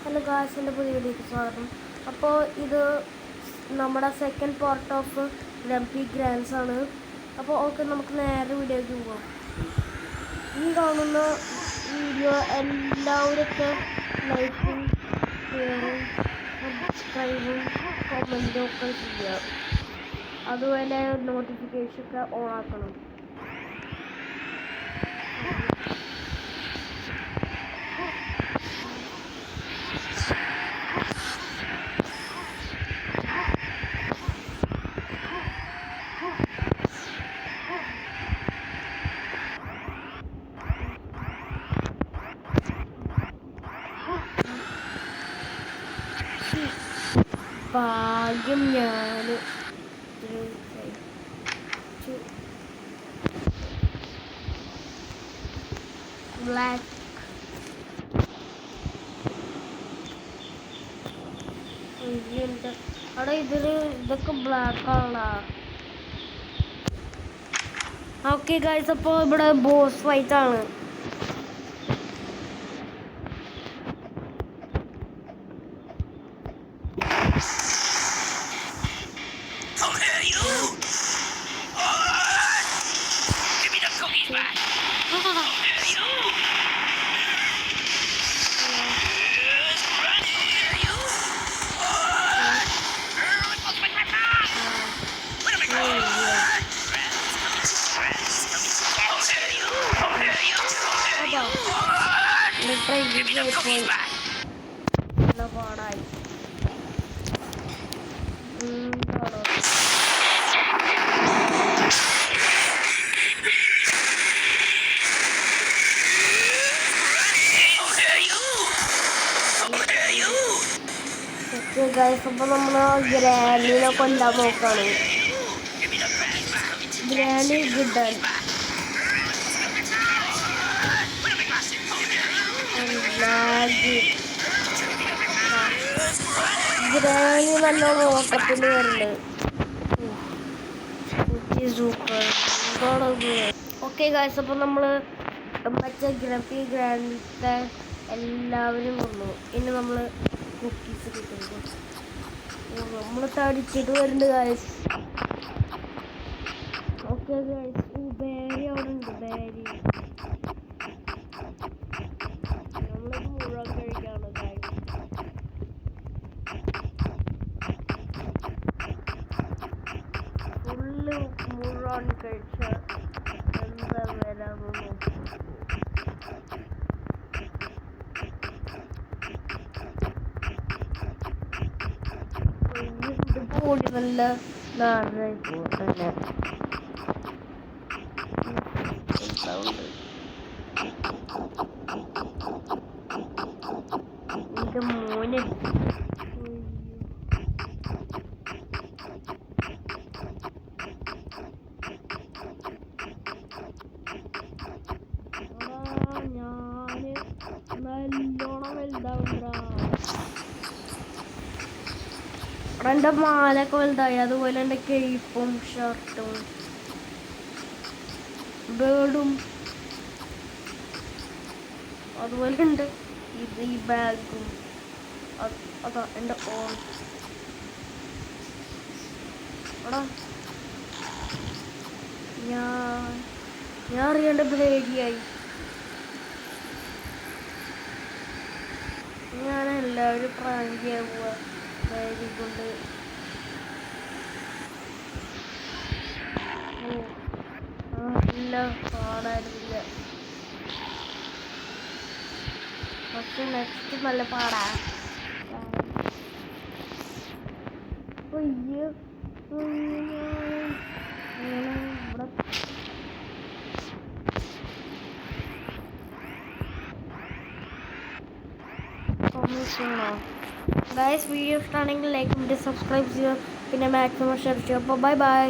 Hello guys, എൻ്റെ പുതിയ വീഡിയോയ്ക്ക് സ്വാഗതം. അപ്പോൾ ഇത് നമ്മുടെ second part of grumpy grants ആണ്. അപ്പോൾ ഓക്കെ, നമുക്ക് നേരെ വീഡിയോയ്ക്ക് പോകാം. ഈ കാണുന്ന വീഡിയോ എല്ലാവരൊക്കെ ലൈക്കും ഷെയറും സബ്സ്ക്രൈബും കമൻറ്റും ഒക്കെ ചെയ്യുക. അതുപോലെ നോട്ടിഫിക്കേഷൻ ഒക്കെ ഓൺ ആക്കണം. ഭാഗ്യം ഞാൻ ബ്ലാക്ക് അവിടെ ഇതൊക്കെ ബ്ലാക്ക് ആണോ? ഓക്കെ ഗൈസ്, അപ്പോൾ ഇവിടെ ബോസ് ഫൈറ്റ് ആണ്. പാടായി അപ്പോൾ നമ്മൾ ഗ്രാനിനെ കൊല്ലാൻ നോക്കാണ്. ഗ്രാനി ഗുഡൻ ഗ്രാനി നല്ലോണം ഓട്ടത്തിൽ വരുന്നുണ്ട്. ഓക്കെ ഗായ്സ്, അപ്പോൾ നമ്മൾ മറ്റേ ഗ്രംപി ഗ്രാൻഡത്തെ എല്ലാവരും കൊന്നു. ഇനി നമ്മൾ കുക്കീസ് കിട്ടുന്നു. നമ്മൾ തടിച്ചിട്ട് വരുന്നുണ്ട് ഗായ്സ്. ഓക്കെ ഗായ്സ്, ബേരി അവിടെ ഉണ്ട്. ബേരി നമ്മളിത് മുഴുവൻ കഴിക്കാണ് ഗായ്സ്. ഫുള്ള് മുഴുവൻ കഴിച്ച എന്താ വരാമെന്ന് കൂടി നല്ല നാടായി പോകല്ലേ. എന്റെ മോന് ഞാന് നല്ലോണം വലുതാവുന്ന എൻ്റെ മാലൊക്കെ വലുതായി. അതുപോലെ എൻ്റെ കേപ്പും ഷർട്ടും ബേർഡും അതുപോലെ ഉണ്ട്. ഇത് ഈ ബാഗും അതാ എൻ്റെ ഓൺ എടാ. ഞാൻ അറിയേണ്ട ബ്ലേഡിയായി. ഞാൻ എല്ലാവരും പ്രാങ്കിയാവുക കൊണ്ട് നല്ല പാടായിരുന്നില്ല. പക്ഷെ നെക്സ്റ്റ് നല്ല പാടാ. ഇവിടെ ഗൈസ്, വീഡിയോ ഇഷ്ടമാണെങ്കിൽ ലൈക്ക് ചെയ്ത് സബ്സ്ക്രൈബ് ചെയ്യുക, പിന്നെ മാക്സിമം ഷെയർ ചെയ്യുക. അപ്പോൾ ബൈ ബൈ.